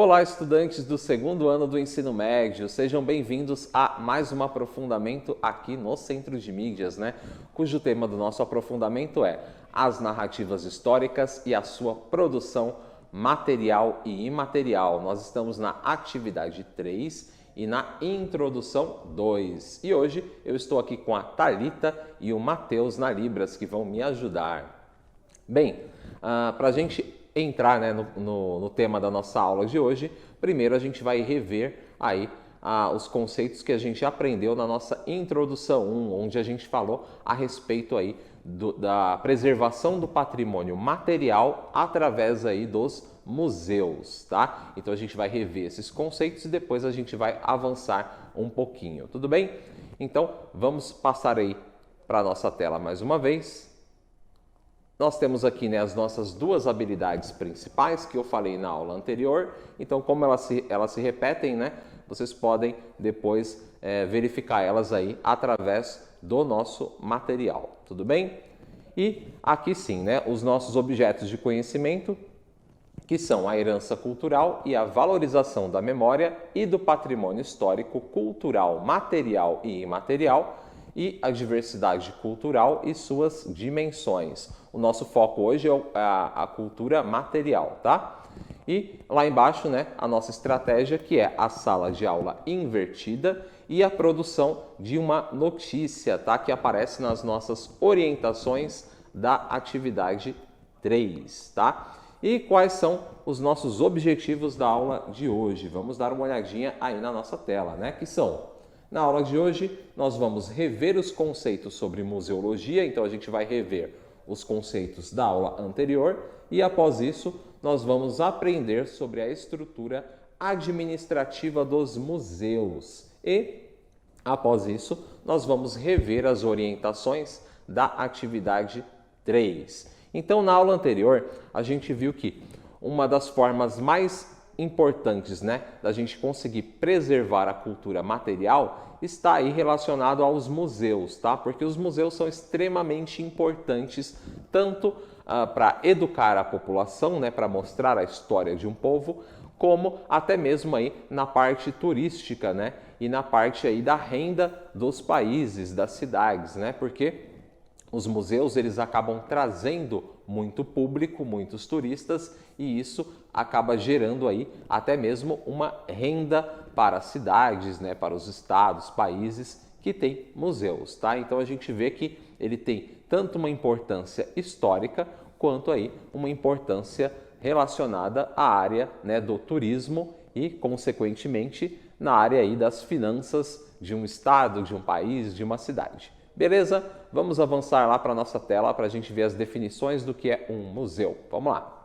Olá, estudantes do segundo ano do ensino médio, sejam bem-vindos a mais um aprofundamento aqui no Centro de Mídias, cujo tema do nosso aprofundamento é as narrativas históricas e a sua produção material e imaterial. Nós estamos na atividade 3 e na introdução 2. E hoje eu estou aqui com a Thalita e o Matheus na Libras, que vão me ajudar. Bem, para a gente entrar no tema da nossa aula de hoje, primeiro a gente vai rever aí os conceitos que a gente aprendeu na nossa introdução 1, onde a gente falou a respeito aí da preservação do patrimônio material através aí dos museus, tá? Então a gente vai rever esses conceitos e depois a gente vai avançar um pouquinho, tudo bem? Então vamos passar aí para a nossa tela mais uma vez. Nós temos aqui as nossas duas habilidades principais que eu falei na aula anterior. Então, como elas se repetem, vocês podem depois verificar elas aí através do nosso material, tudo bem? E aqui sim, os nossos objetos de conhecimento, que são a herança cultural e a valorização da memória e do patrimônio histórico, cultural, material e imaterial, e a diversidade cultural e suas dimensões. O nosso foco hoje é a cultura material, tá? E lá embaixo, a nossa estratégia, que é a sala de aula invertida e a produção de uma notícia, tá? Que aparece nas nossas orientações da atividade 3, tá? E quais são os nossos objetivos da aula de hoje? Vamos dar uma olhadinha aí na nossa tela, que são: na aula de hoje, nós vamos rever os conceitos sobre museologia, então a gente vai rever os conceitos da aula anterior e, após isso, nós vamos aprender sobre a estrutura administrativa dos museus. E, após isso, nós vamos rever as orientações da atividade 3. Então, na aula anterior, a gente viu que uma das formas mais importantes, da gente conseguir preservar a cultura material está aí relacionado aos museus, tá? Porque os museus são extremamente importantes tanto para educar a população, para mostrar a história de um povo, como até mesmo aí na parte turística, e na parte aí da renda dos países, das cidades, Porque os museus, eles acabam trazendo muito público, muitos turistas, e isso acaba gerando aí até mesmo uma renda para as cidades, para os estados, países que têm museus, tá? Então a gente vê que ele tem tanto uma importância histórica quanto aí uma importância relacionada à área, do turismo e, consequentemente, na área aí das finanças de um estado, de um país, de uma cidade. Beleza? Vamos avançar lá para a nossa tela para a gente ver as definições do que é um museu. Vamos lá.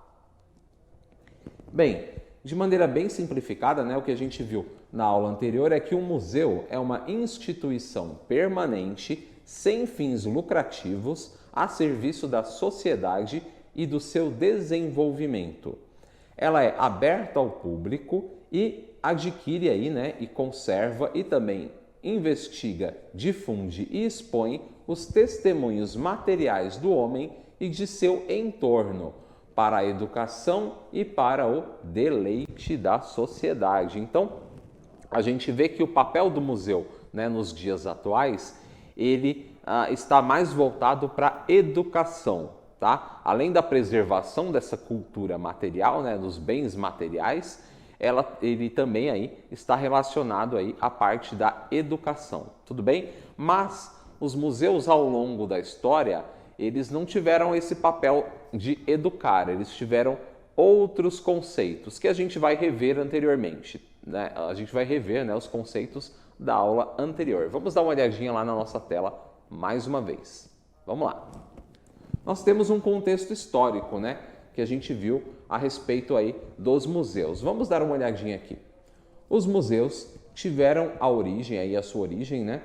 Bem, de maneira bem simplificada, o que a gente viu na aula anterior é que um museu é uma instituição permanente, sem fins lucrativos, a serviço da sociedade e do seu desenvolvimento. Ela é aberta ao público e adquire aí, e conserva e também investiga, difunde e expõe os testemunhos materiais do homem e de seu entorno para a educação e para o deleite da sociedade. Então, a gente vê que o papel do museu, nos dias atuais, ele está mais voltado para a educação, tá? Além da preservação dessa cultura material, dos bens materiais, ele também aí está relacionado aí à parte da educação, tudo bem? Mas os museus ao longo da história, eles não tiveram esse papel de educar, eles tiveram outros conceitos que a gente vai rever anteriormente, A gente vai rever, os conceitos da aula anterior. Vamos dar uma olhadinha lá na nossa tela mais uma vez. Vamos lá. Nós temos um contexto histórico, que a gente viu a respeito aí dos museus. Vamos dar uma olhadinha aqui. Os museus tiveram a sua origem,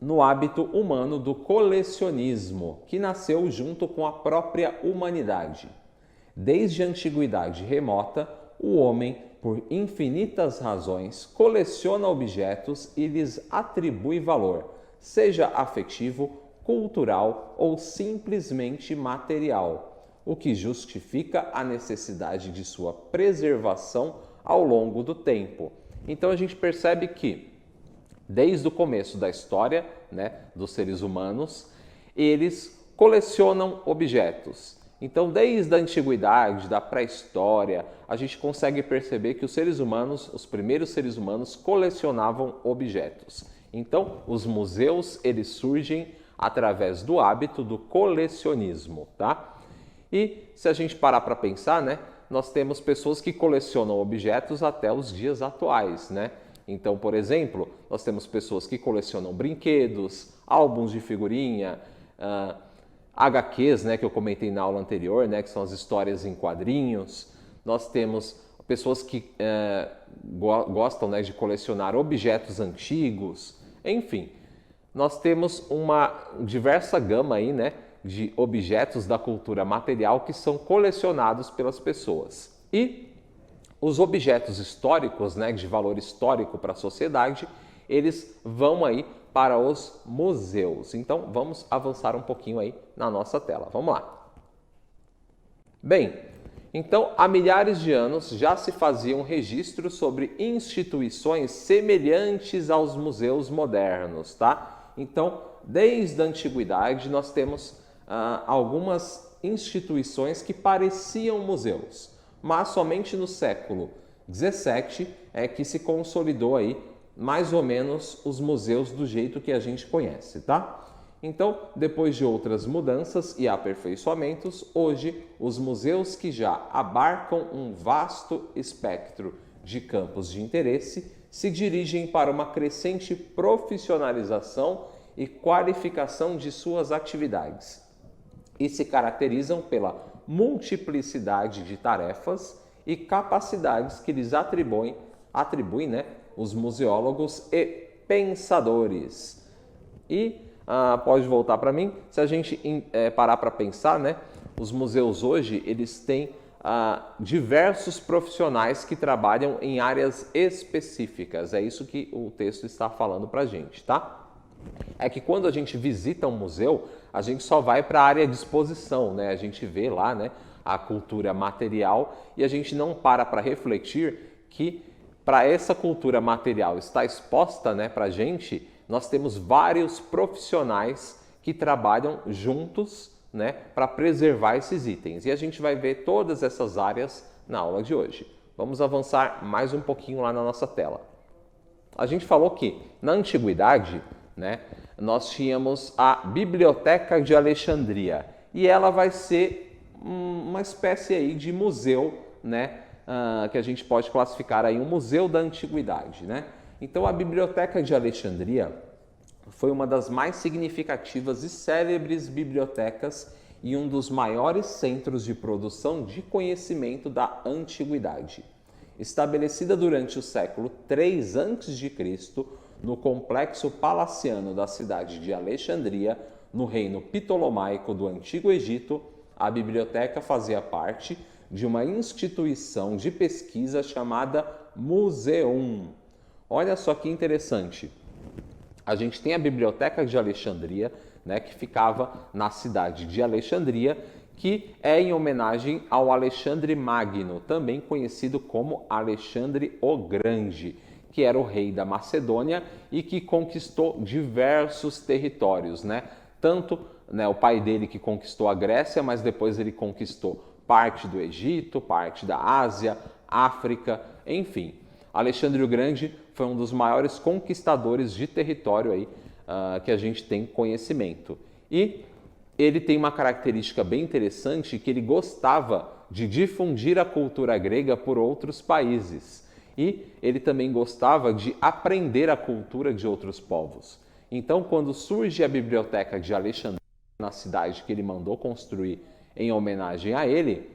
no hábito humano do colecionismo, que nasceu junto com a própria humanidade. Desde a antiguidade remota, o homem, por infinitas razões, coleciona objetos e lhes atribui valor, seja afetivo, cultural ou simplesmente material, o que justifica a necessidade de sua preservação ao longo do tempo. Então a gente percebe que desde o começo da história, né, dos seres humanos, eles colecionam objetos. Então, desde a antiguidade, da pré-história, a gente consegue perceber que os seres humanos, os primeiros seres humanos, colecionavam objetos. Então, os museus, eles surgem através do hábito do colecionismo, tá? E se a gente parar para pensar, né, nós temos pessoas que colecionam objetos até os dias atuais, né? Então, por exemplo, nós temos pessoas que colecionam brinquedos, álbuns de figurinha, HQs, né, que eu comentei na aula anterior, né, que são as histórias em quadrinhos. Nós temos pessoas que gostam, né, de colecionar objetos antigos. Enfim, nós temos uma diversa gama aí, né, de objetos da cultura material que são colecionados pelas pessoas. E os objetos históricos, né, de valor histórico para a sociedade, eles vão aí para os museus. Então, vamos avançar um pouquinho aí na nossa tela. Vamos lá. Bem, então, há milhares de anos já se faziam registros sobre instituições semelhantes aos museus modernos, tá? Então, desde a antiguidade, nós temos algumas instituições que pareciam museus, mas somente no século XVII é que se consolidou aí mais ou menos os museus do jeito que a gente conhece, tá? Então, depois de outras mudanças e aperfeiçoamentos, hoje os museus que já abarcam um vasto espectro de campos de interesse se dirigem para uma crescente profissionalização e qualificação de suas atividades e se caracterizam pela multiplicidade de tarefas e capacidades que lhes atribuem, né, os museólogos e pensadores. E pode voltar para mim, se a gente parar para pensar, né, os museus hoje eles têm diversos profissionais que trabalham em áreas específicas. É isso que o texto está falando para a gente, tá? É que quando a gente visita um museu, a gente só vai para a área de exposição, né? A gente vê lá, né, a cultura material e a gente não para refletir que para essa cultura material estar exposta, né, para a gente, nós temos vários profissionais que trabalham juntos, né, para preservar esses itens. E a gente vai ver todas essas áreas na aula de hoje. Vamos avançar mais um pouquinho lá na nossa tela. A gente falou que na antiguidade, né, nós tínhamos a Biblioteca de Alexandria e ela vai ser uma espécie aí de museu, né, que a gente pode classificar aí um museu da antiguidade, né? Então a Biblioteca de Alexandria foi uma das mais significativas e célebres bibliotecas e um dos maiores centros de produção de conhecimento da antiguidade. Estabelecida durante o século III a.C., no complexo palaciano da cidade de Alexandria, no reino ptolomaico do Antigo Egito, a biblioteca fazia parte de uma instituição de pesquisa chamada Museum. Olha só que interessante. A gente tem a Biblioteca de Alexandria, né, que ficava na cidade de Alexandria, que é em homenagem ao Alexandre Magno, também conhecido como Alexandre o Grande, que era o rei da Macedônia e que conquistou diversos territórios, né? Tanto, né, o pai dele que conquistou a Grécia, mas depois ele conquistou parte do Egito, parte da Ásia, África, enfim. Alexandre o Grande foi um dos maiores conquistadores de território aí, que a gente tem conhecimento. E ele tem uma característica bem interessante, que ele gostava de difundir a cultura grega por outros países. E ele também gostava de aprender a cultura de outros povos. Então, quando surge a Biblioteca de Alexandria, na cidade que ele mandou construir em homenagem a ele,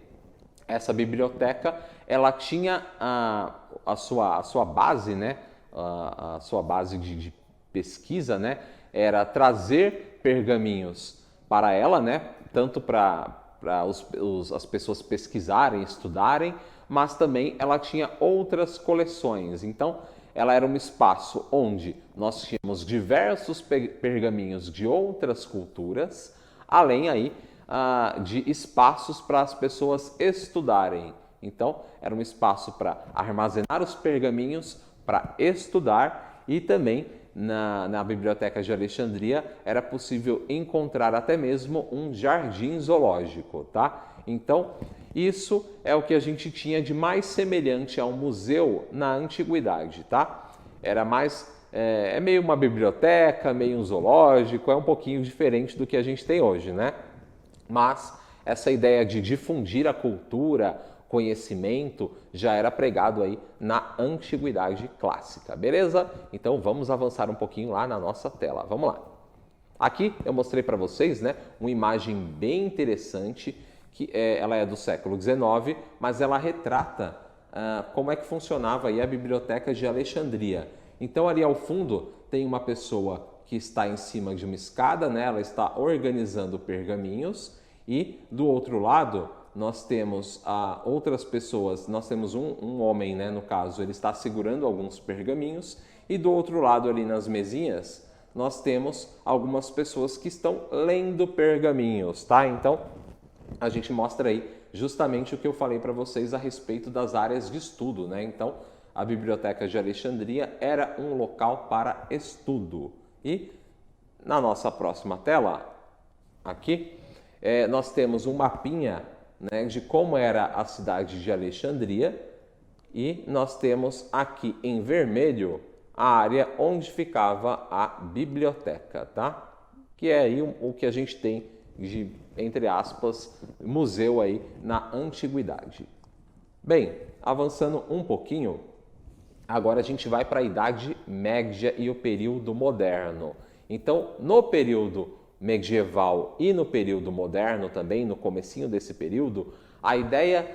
essa biblioteca ela tinha a sua base, né? A sua base de pesquisa, né? Era trazer pergaminhos para ela, né? Tanto para as pessoas pesquisarem, estudarem, mas também ela tinha outras coleções. Então, ela era um espaço onde nós tínhamos diversos pergaminhos de outras culturas, além aí de espaços para as pessoas estudarem. Então, era um espaço para armazenar os pergaminhos, para estudar, e também na Biblioteca de Alexandria era possível encontrar até mesmo um jardim zoológico, tá? Então, isso é o que a gente tinha de mais semelhante a um museu na antiguidade, tá? Era mais, é meio uma biblioteca, meio um zoológico, é um pouquinho diferente do que a gente tem hoje, né? Mas essa ideia de difundir a cultura, conhecimento, já era pregado aí na antiguidade clássica, beleza? Então vamos avançar um pouquinho lá na nossa tela, vamos lá. Aqui eu mostrei para vocês, né, uma imagem bem interessante, que ela é do século XIX, mas ela retrata como é que funcionava aí a Biblioteca de Alexandria. Então ali ao fundo tem uma pessoa que está em cima de uma escada, né, ela está organizando pergaminhos, e do outro lado nós temos outras pessoas, nós temos um homem, né, no caso, ele está segurando alguns pergaminhos, e do outro lado ali nas mesinhas nós temos algumas pessoas que estão lendo pergaminhos, tá? Então a gente mostra aí justamente o que eu falei para vocês a respeito das áreas de estudo, né? Então a Biblioteca de Alexandria era um local para estudo. E na nossa próxima tela, aqui, nós temos um mapinha, né, de como era a cidade de Alexandria, e nós temos aqui em vermelho a área onde ficava a biblioteca, tá? Que é aí o que a gente tem de, entre aspas, museu aí na antiguidade. Bem, avançando um pouquinho, agora a gente vai para a Idade Média e o período moderno. Então, no período medieval e no período moderno também, no comecinho desse período, a ideia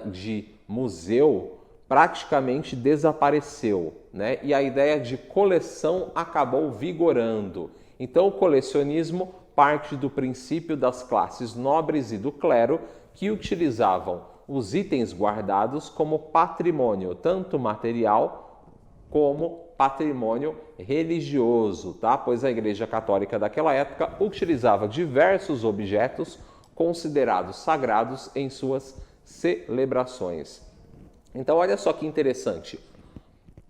de museu praticamente desapareceu, né? E a ideia de coleção acabou vigorando. Então, o colecionismo parte do princípio das classes nobres e do clero, que utilizavam os itens guardados como patrimônio, tanto material como patrimônio religioso, tá? Pois a Igreja Católica daquela época utilizava diversos objetos considerados sagrados em suas celebrações. Então, olha só que interessante.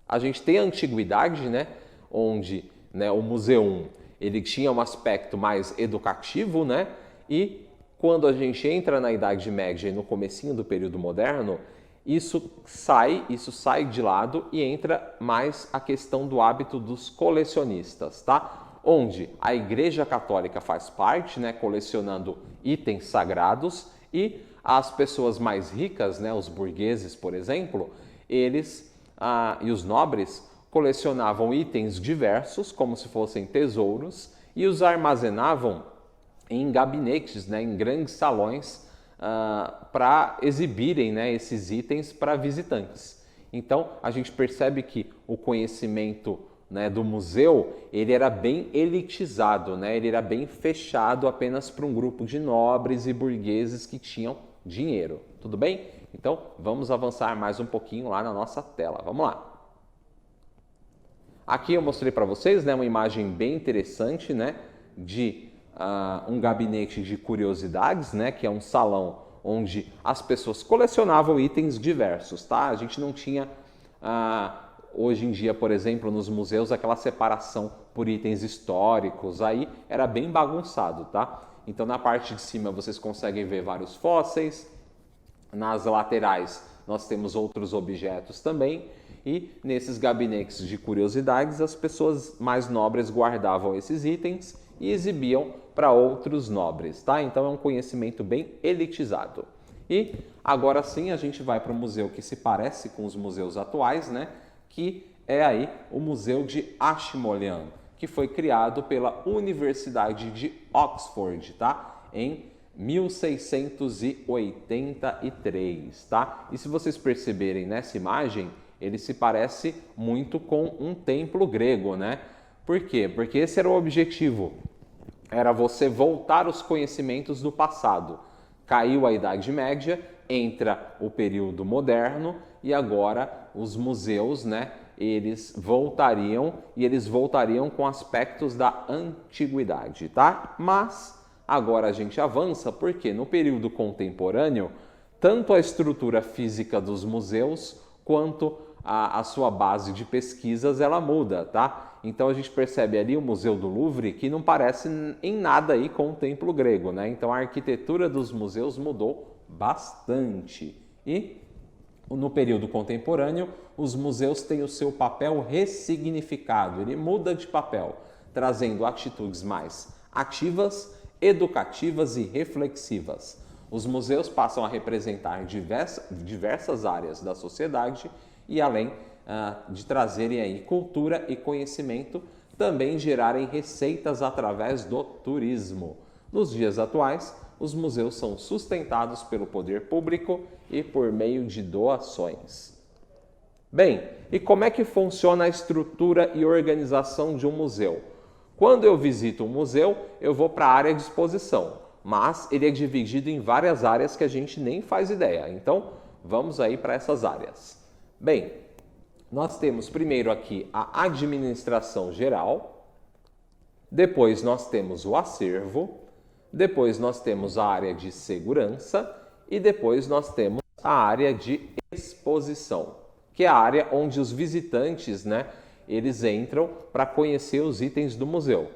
A gente tem a antiguidade, né, onde, né, o museum ele tinha um aspecto mais educativo, né? E quando a gente entra na Idade Média e no comecinho do período moderno, isso sai de lado e entra mais a questão do hábito dos colecionistas, tá? Onde a Igreja Católica faz parte, né, colecionando itens sagrados, e as pessoas mais ricas, né, os burgueses, por exemplo, eles e os nobres colecionavam itens diversos, como se fossem tesouros, e os armazenavam em gabinetes, né, em grandes salões, para exibirem, né, esses itens para visitantes. Então, a gente percebe que o conhecimento, né, do museu, ele era bem elitizado, né, ele era bem fechado apenas para um grupo de nobres e burgueses que tinham dinheiro. Tudo bem? Então, vamos avançar mais um pouquinho lá na nossa tela. Vamos lá. Aqui eu mostrei para vocês, né, uma imagem bem interessante, né, de um gabinete de curiosidades, né, que é um salão onde as pessoas colecionavam itens diversos, tá? A gente não tinha, hoje em dia, por exemplo, nos museus, aquela separação por itens históricos, aí era bem bagunçado, tá? Então, na parte de cima vocês conseguem ver vários fósseis, nas laterais nós temos outros objetos também, e nesses gabinetes de curiosidades as pessoas mais nobres guardavam esses itens e exibiam para outros nobres, tá? Então é um conhecimento bem elitizado. E agora sim a gente vai para um museu que se parece com os museus atuais, né? Que é aí o Museu de Ashmolean, que foi criado pela Universidade de Oxford, tá? Em 1683, tá? E se vocês perceberem nessa imagem, ele se parece muito com um templo grego, né? Por quê? Porque esse era o objetivo, era você voltar os conhecimentos do passado. Caiu a Idade Média, entra o período moderno e agora os museus, né, eles voltariam com aspectos da antiguidade, tá? Mas agora a gente avança porque no período contemporâneo tanto a estrutura física dos museus quanto a sua base de pesquisas ela muda, tá? Então a gente percebe ali o Museu do Louvre que não parece em nada aí com o templo grego, né? Então a arquitetura dos museus mudou bastante. E no período contemporâneo, os museus têm o seu papel ressignificado, ele muda de papel, trazendo atitudes mais ativas, educativas e reflexivas. Os museus passam a representar diversas áreas da sociedade e, além de trazerem aí cultura e conhecimento, também gerarem receitas através do turismo. Nos dias atuais, os museus são sustentados pelo poder público e por meio de doações. Bem, e como é que funciona a estrutura e organização de um museu? Quando eu visito um museu, eu vou para a área de exposição, mas ele é dividido em várias áreas que a gente nem faz ideia. Então, vamos aí para essas áreas. Bem, nós temos primeiro aqui a administração geral, depois nós temos o acervo, depois nós temos a área de segurança e depois nós temos a área de exposição, que é a área onde os visitantes, né, eles entram para conhecer os itens do museu.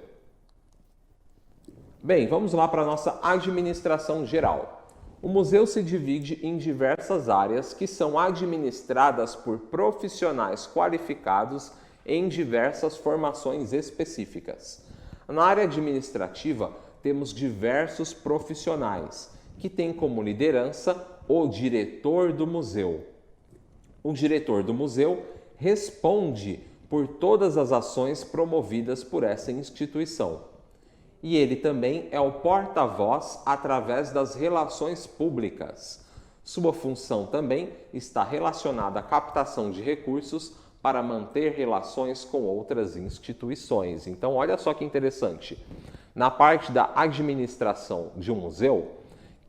Bem, vamos lá para a nossa administração geral. O museu se divide em diversas áreas que são administradas por profissionais qualificados em diversas formações específicas. Na área administrativa, temos diversos profissionais que têm como liderança o diretor do museu. O diretor do museu responde por todas as ações promovidas por essa instituição. E ele também é o porta-voz através das relações públicas. Sua função também está relacionada à captação de recursos para manter relações com outras instituições. Então, olha só que interessante. Na parte da administração de um museu,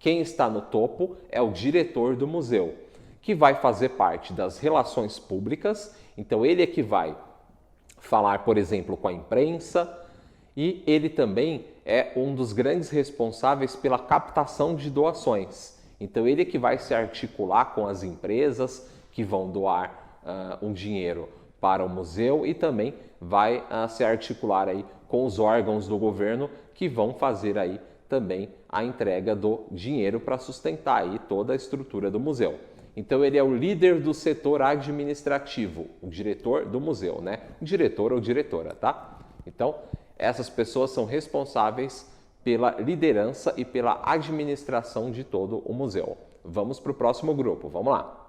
quem está no topo é o diretor do museu, que vai fazer parte das relações públicas. Então, ele é que vai falar, por exemplo, com a imprensa, e ele também é um dos grandes responsáveis pela captação de doações. Então, ele é que vai se articular com as empresas que vão doar um dinheiro para o museu e também vai se articular aí com os órgãos do governo que vão fazer aí também a entrega do dinheiro para sustentar aí toda a estrutura do museu. Então, ele é o líder do setor administrativo, o diretor do museu, né? Diretor ou diretora, tá? Então, essas pessoas são responsáveis pela liderança e pela administração de todo o museu. Vamos para o próximo grupo, vamos lá.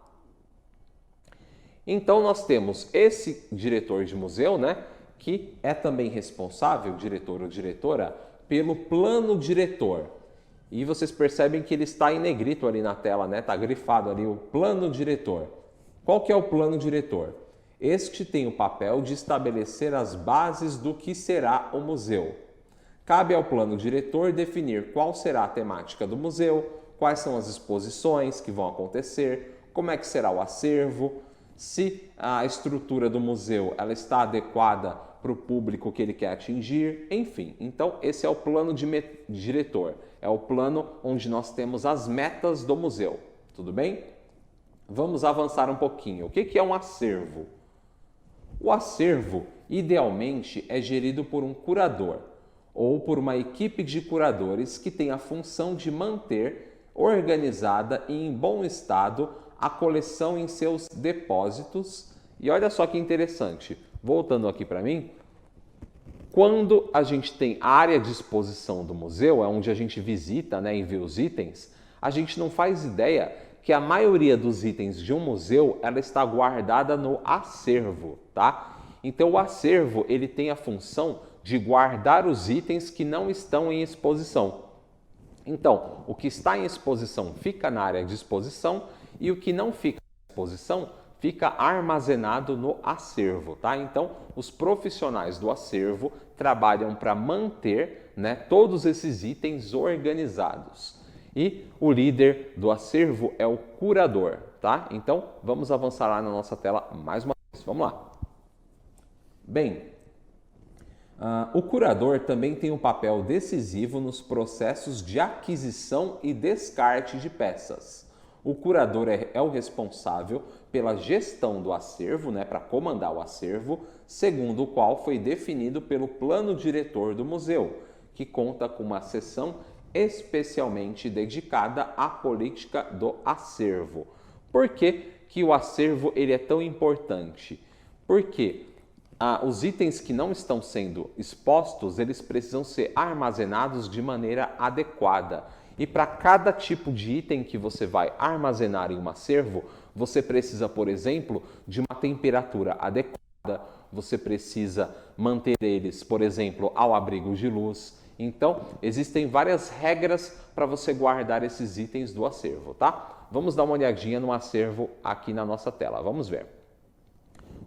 Então, nós temos esse diretor de museu, né, que é também responsável, diretor ou diretora, pelo plano diretor. E vocês percebem que ele está em negrito ali na tela, né? Está grifado ali o plano diretor. Qual que é o plano diretor? Este tem o papel de estabelecer as bases do que será o museu. Cabe ao plano diretor definir qual será a temática do museu, quais são as exposições que vão acontecer, como é que será o acervo, se a estrutura do museu ela está adequada para o público que ele quer atingir, enfim. Então, esse é o plano diretor, é o plano onde nós temos as metas do museu, tudo bem? Vamos avançar um pouquinho. O que é um acervo? O acervo, idealmente, é gerido por um curador ou por uma equipe de curadores que tem a função de manter organizada e em bom estado a coleção em seus depósitos. E olha só que interessante, voltando aqui para mim, quando a gente tem a área de exposição do museu, é onde a gente visita, né, e vê os itens, a gente não faz ideia que a maioria dos itens de um museu ela está guardada no acervo, tá? Então o acervo ele tem a função de guardar os itens que não estão em exposição. Então, o que está em exposição fica na área de exposição e o que não fica em exposição fica armazenado no acervo, tá? Então, os profissionais do acervo trabalham para manter, né, todos esses itens organizados. E o líder do acervo é o curador, tá? Então, vamos avançar lá na nossa tela mais uma vez. Vamos lá. Bem, o curador também tem um papel decisivo nos processos de aquisição e descarte de peças. O curador é o responsável pela gestão do acervo, né, para comandar o acervo, segundo o qual foi definido pelo plano diretor do museu, que conta com uma seção especialmente dedicada à política do acervo. Por que o acervo ele é tão importante? Porque os itens que não estão sendo expostos, eles precisam ser armazenados de maneira adequada. E para cada tipo de item que você vai armazenar em um acervo, você precisa, por exemplo, de uma temperatura adequada, você precisa manter eles, por exemplo, ao abrigo de luz. Então, existem várias regras para você guardar esses itens do acervo, tá? Vamos dar uma olhadinha no acervo aqui na nossa tela, vamos ver.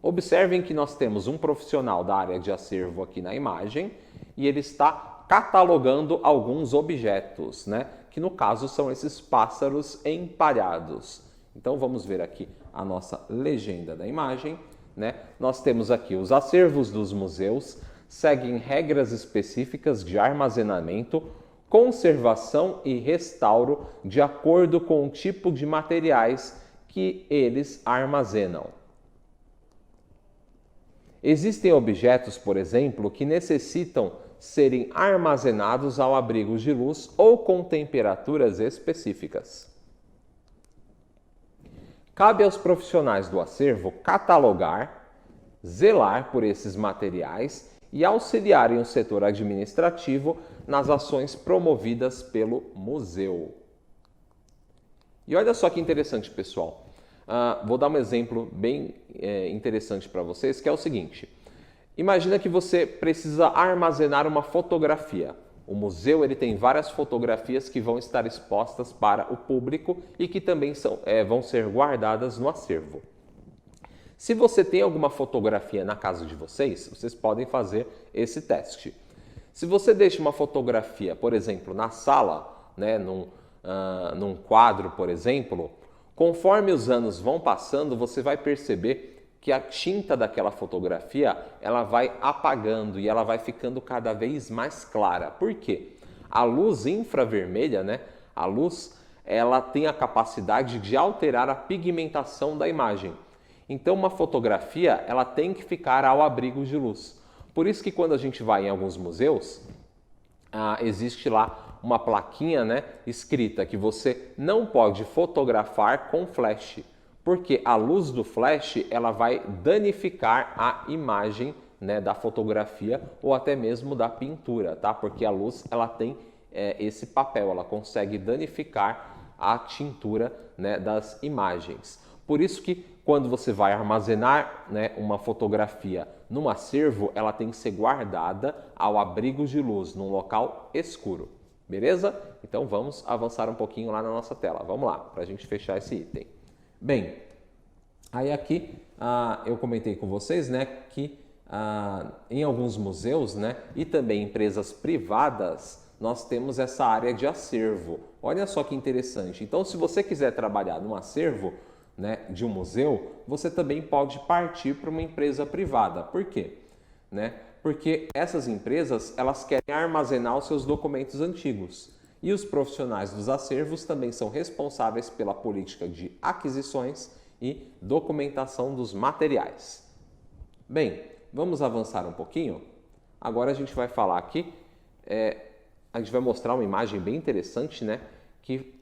Observem que nós temos um profissional da área de acervo aqui na imagem e ele está catalogando alguns objetos, né? Que no caso são esses pássaros empalhados. Então vamos ver aqui a nossa legenda da imagem, né? Nós temos aqui os acervos dos museus, seguem regras específicas de armazenamento, conservação e restauro de acordo com o tipo de materiais que eles armazenam. Existem objetos, por exemplo, que necessitam serem armazenados ao abrigo de luz ou com temperaturas específicas. Cabe aos profissionais do acervo catalogar, zelar por esses materiais e auxiliarem o setor administrativo nas ações promovidas pelo museu. E olha só que interessante, pessoal. Vou dar um exemplo bem interessante para vocês, que é o seguinte. Imagina que você precisa armazenar uma fotografia. O museu ele tem várias fotografias que vão estar expostas para o público e que também vão ser guardadas no acervo. Se você tem alguma fotografia na casa de vocês, vocês podem fazer esse teste. Se você deixa uma fotografia, por exemplo, na sala, né, num quadro, por exemplo, conforme os anos vão passando, você vai perceber que a tinta daquela fotografia ela vai apagando e ela vai ficando cada vez mais clara. Por quê? A luz infravermelha, né, a luz, ela tem a capacidade de alterar a pigmentação da imagem. Então, uma fotografia ela tem que ficar ao abrigo de luz. Por isso que quando a gente vai em alguns museus, existe lá uma plaquinha, né, escrita que você não pode fotografar com flash, porque a luz do flash ela vai danificar a imagem, né, da fotografia ou até mesmo da pintura, tá? Porque a luz ela tem esse papel, ela consegue danificar a tintura, né, das imagens. Por isso que quando você vai armazenar, né, uma fotografia num acervo, ela tem que ser guardada ao abrigo de luz, num local escuro. Beleza? Então vamos avançar um pouquinho lá na nossa tela. Vamos lá, para a gente fechar esse item. Bem, aí aqui eu comentei com vocês, né, que em alguns museus, né, e também empresas privadas, nós temos essa área de acervo. Olha só que interessante. Então, se você quiser trabalhar num acervo, né, de um museu, você também pode partir para uma empresa privada. Por quê? Né? Porque essas empresas elas querem armazenar os seus documentos antigos. E os profissionais dos acervos também são responsáveis pela política de aquisições e documentação dos materiais. Bem, vamos avançar um pouquinho? Agora a gente vai falar aqui, a gente vai mostrar uma imagem bem interessante, né, que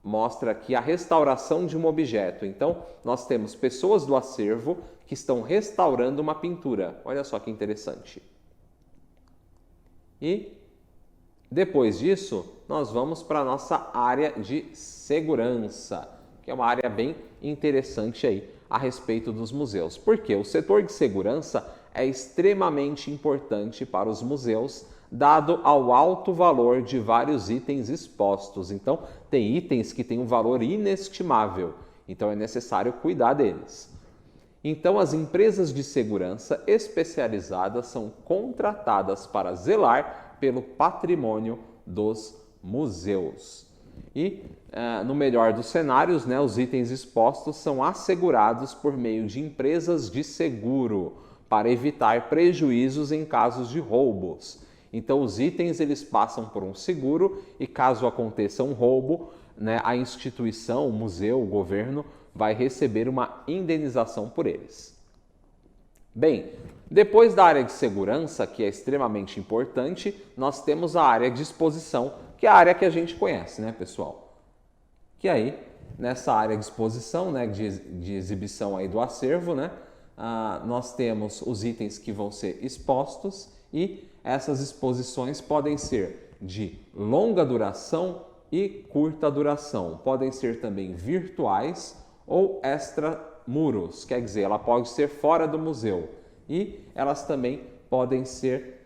mostra aqui a restauração de um objeto. Então, nós temos pessoas do acervo que estão restaurando uma pintura. Olha só que interessante. E depois disso, nós vamos para a nossa área de segurança, que é uma área bem interessante aí a respeito dos museus. Porque o setor de segurança é extremamente importante para os museus, dado ao alto valor de vários itens expostos. Então, tem itens que têm um valor inestimável, então é necessário cuidar deles. Então, as empresas de segurança especializadas são contratadas para zelar pelo patrimônio dos museus. E, no melhor dos cenários, né, os itens expostos são assegurados por meio de empresas de seguro, para evitar prejuízos em casos de roubos. Então, os itens eles passam por um seguro e, caso aconteça um roubo, né, a instituição, o museu, o governo vai receber uma indenização por eles. Bem, depois da área de segurança, que é extremamente importante, nós temos a área de exposição, que é a área que a gente conhece, né, pessoal? Que aí, nessa área de exposição, né, de exibição aí do acervo, né, nós temos os itens que vão ser expostos e essas exposições podem ser de longa duração e curta duração. Podem ser também virtuais ou extramuros, quer dizer, ela pode ser fora do museu. E elas também podem ser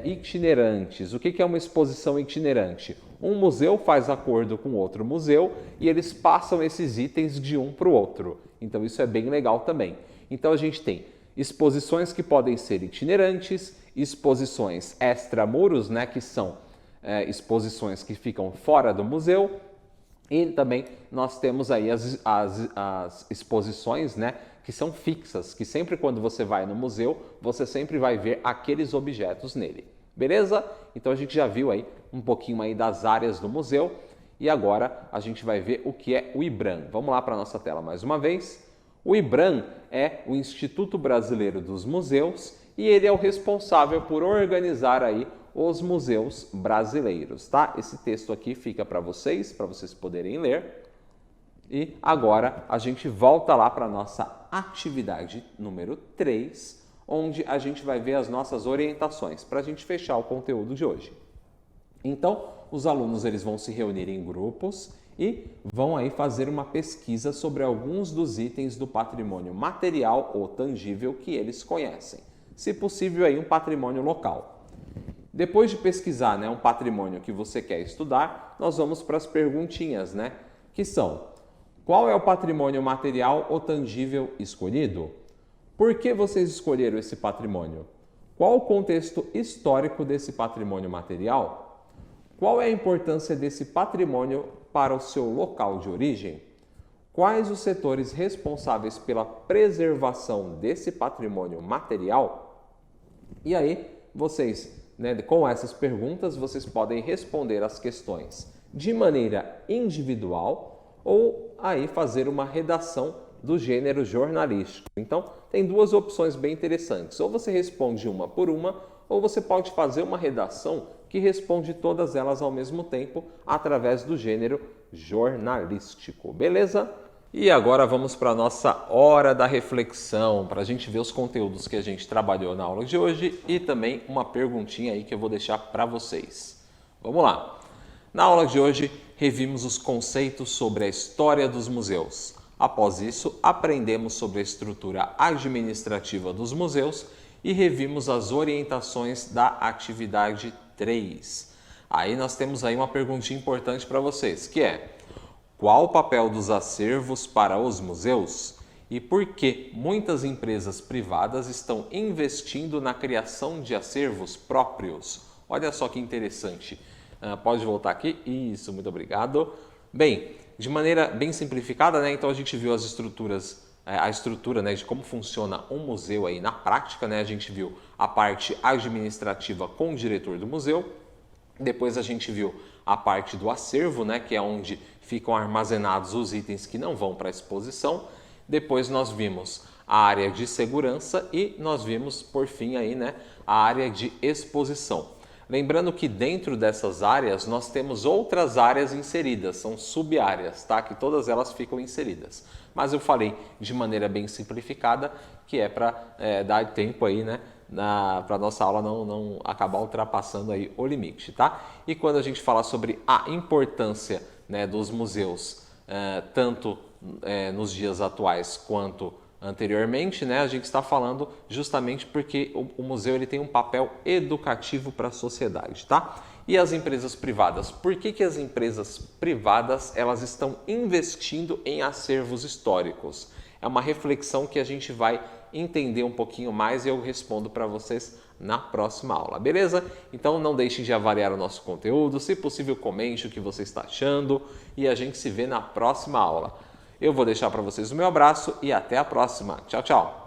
itinerantes. O que é uma exposição itinerante? Um museu faz acordo com outro museu e eles passam esses itens de um para o outro. Então isso é bem legal também. Então a gente tem exposições que podem ser itinerantes, exposições extramuros, né, que são exposições que ficam fora do museu, e também nós temos aí as exposições, né, que são fixas, que sempre quando você vai no museu, você sempre vai ver aqueles objetos nele. Beleza? Então a gente já viu aí um pouquinho aí das áreas do museu e agora a gente vai ver o que é o IBRAM. Vamos lá para a nossa tela mais uma vez. O IBRAM é o Instituto Brasileiro dos Museus e ele é o responsável por organizar aí os museus brasileiros, tá? Esse texto aqui fica para vocês poderem ler. E agora a gente volta lá para a nossa atividade número 3, onde a gente vai ver as nossas orientações para a gente fechar o conteúdo de hoje. Então, os alunos eles vão se reunir em grupos e vão aí fazer uma pesquisa sobre alguns dos itens do patrimônio material ou tangível que eles conhecem. Se possível, aí um patrimônio local. Depois de pesquisar, né, um patrimônio que você quer estudar, nós vamos para as perguntinhas, né, que são: qual é o patrimônio material ou tangível escolhido? Por que vocês escolheram esse patrimônio? Qual o contexto histórico desse patrimônio material? Qual é a importância desse patrimônio para o seu local de origem? Quais os setores responsáveis pela preservação desse patrimônio material? E aí, vocês, né, com essas perguntas, vocês podem responder as questões de maneira individual ou aí fazer uma redação do gênero jornalístico. Então, tem duas opções bem interessantes. Ou você responde uma por uma, ou você pode fazer uma redação que responde todas elas ao mesmo tempo através do gênero jornalístico. Beleza? E agora vamos para a nossa hora da reflexão, para a gente ver os conteúdos que a gente trabalhou na aula de hoje e também uma perguntinha aí que eu vou deixar para vocês. Vamos lá! Na aula de hoje, revimos os conceitos sobre a história dos museus. Após isso, aprendemos sobre a estrutura administrativa dos museus e revimos as orientações da atividade 3. Aí nós temos aí uma perguntinha importante para vocês, que é: qual o papel dos acervos para os museus e por que muitas empresas privadas estão investindo na criação de acervos próprios? Olha só que interessante. Pode voltar aqui? Isso, muito obrigado. Bem, de maneira bem simplificada, né? Então a gente viu as estruturas, a estrutura, né, de como funciona um museu aí na prática, né? A gente viu a parte administrativa com o diretor do museu. Depois a gente viu a parte do acervo, né, que é onde ficam armazenados os itens que não vão para a exposição. Depois nós vimos a área de segurança e nós vimos, por fim, aí, né, a área de exposição. Lembrando que dentro dessas áreas nós temos outras áreas inseridas, são sub-áreas, tá? Que todas elas ficam inseridas. Mas eu falei de maneira bem simplificada, que é para dar tempo aí, né? Para a nossa aula não acabar ultrapassando aí o limite, tá? E quando a gente fala sobre a importância, né, dos museus, tanto nos dias atuais quanto anteriormente, né, a gente está falando justamente porque o museu ele tem um papel educativo para a sociedade, tá? E as empresas privadas? Por que as empresas privadas elas estão investindo em acervos históricos? É uma reflexão que a gente vai entender um pouquinho mais e eu respondo para vocês na próxima aula, beleza? Então não deixem de avaliar o nosso conteúdo, se possível comente o que você está achando e a gente se vê na próxima aula. Eu vou deixar para vocês o meu abraço e até a próxima. Tchau, tchau!